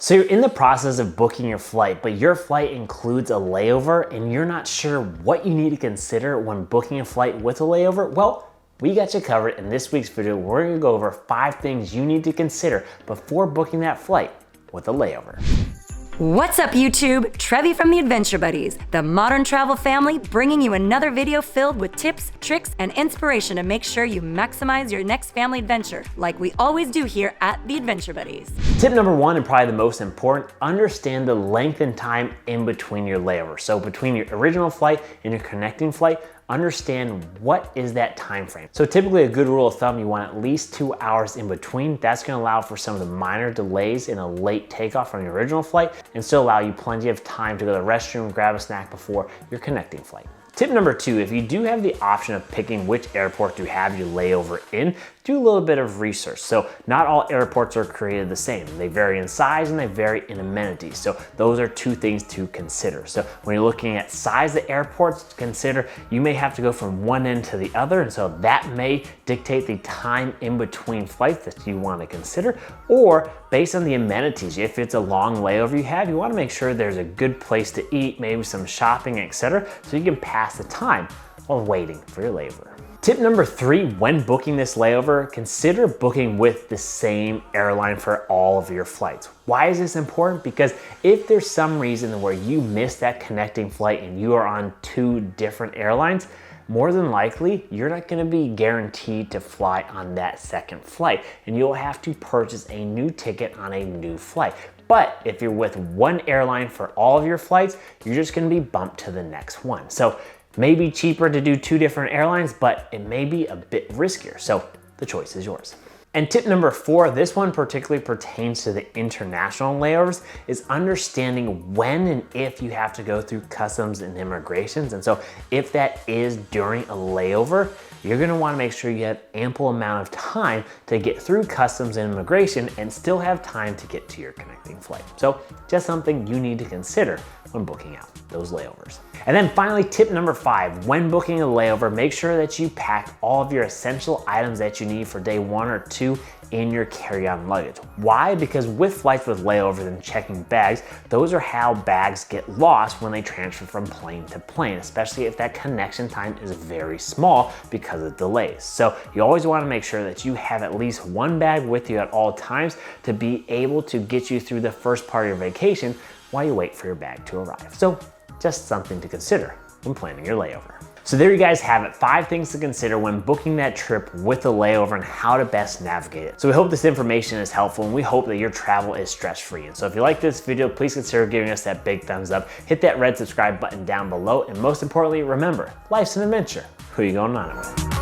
So you're in the process of booking your flight, but your flight includes a layover and you're not sure what you need to consider when booking a flight with a layover? Well, we got you covered. In this week's video, we're gonna go over 5 things you need to consider before booking that flight with a layover. What's up YouTube? Trevi from the Adventure Buddies, the modern travel family, bringing you another video filled with tips, tricks, and inspiration to make sure you maximize your next family adventure, like we always do here at the Adventure Buddies. Tip number 1, and probably the most important, understand the length and time in between your layover. So between your original flight and your connecting flight, understand what is that time frame. So typically a good rule of thumb, you want at least 2 hours in between. That's gonna allow for some of the minor delays in a late takeoff from your original flight and still allow you plenty of time to go to the restroom, grab a snack before your connecting flight. Tip number 2, if you do have the option of picking which airport to have your layover in, do a little bit of research. So not all airports are created the same. They vary in size and they vary in amenities. So those are 2 things to consider. So when you're looking at size of airports to consider, you may have to go from one end to the other. And so that may dictate the time in between flights that you want to consider. Or based on the amenities, if it's a long layover you want to make sure there's a good place to eat, maybe some shopping, etc. So you can pass the time while waiting for your layover. Tip number 3, when booking this layover, consider booking with the same airline for all of your flights. Why is this important? Because if there's some reason where you miss that connecting flight and you are on 2 different airlines, more than likely, you're not gonna be guaranteed to fly on that second flight, and you'll have to purchase a new ticket on a new flight. But if you're with one airline for all of your flights, you're just gonna be bumped to the next one. So maybe cheaper to do 2 different airlines, but it may be a bit riskier. So the choice is yours. And tip number 4, this one particularly pertains to the international layovers, is understanding when and if you have to go through customs and immigrations. And so if that is during a layover, you're gonna wanna make sure you have ample amount of time to get through customs and immigration and still have time to get to your connecting flight. So just something you need to consider when booking out those layovers. And then finally, tip number 5, when booking a layover, make sure that you pack all of your essential items that you need for day 1 or 2 in your carry-on luggage. Why? Because with flights with layovers and checking bags, those are how bags get lost when they transfer from plane to plane, especially if that connection time is very small because of delays. So you always want to make sure that you have at least 1 bag with you at all times to be able to get you through the first part of your vacation while you wait for your bag to arrive. So just something to consider when planning your layover. So there you guys have it, 5 things to consider when booking that trip with a layover and how to best navigate it. So we hope this information is helpful and we hope that your travel is stress-free. And so if you like this video, please consider giving us that big thumbs up, hit that red subscribe button down below, and most importantly, remember, life's an adventure. Who are you going on it with?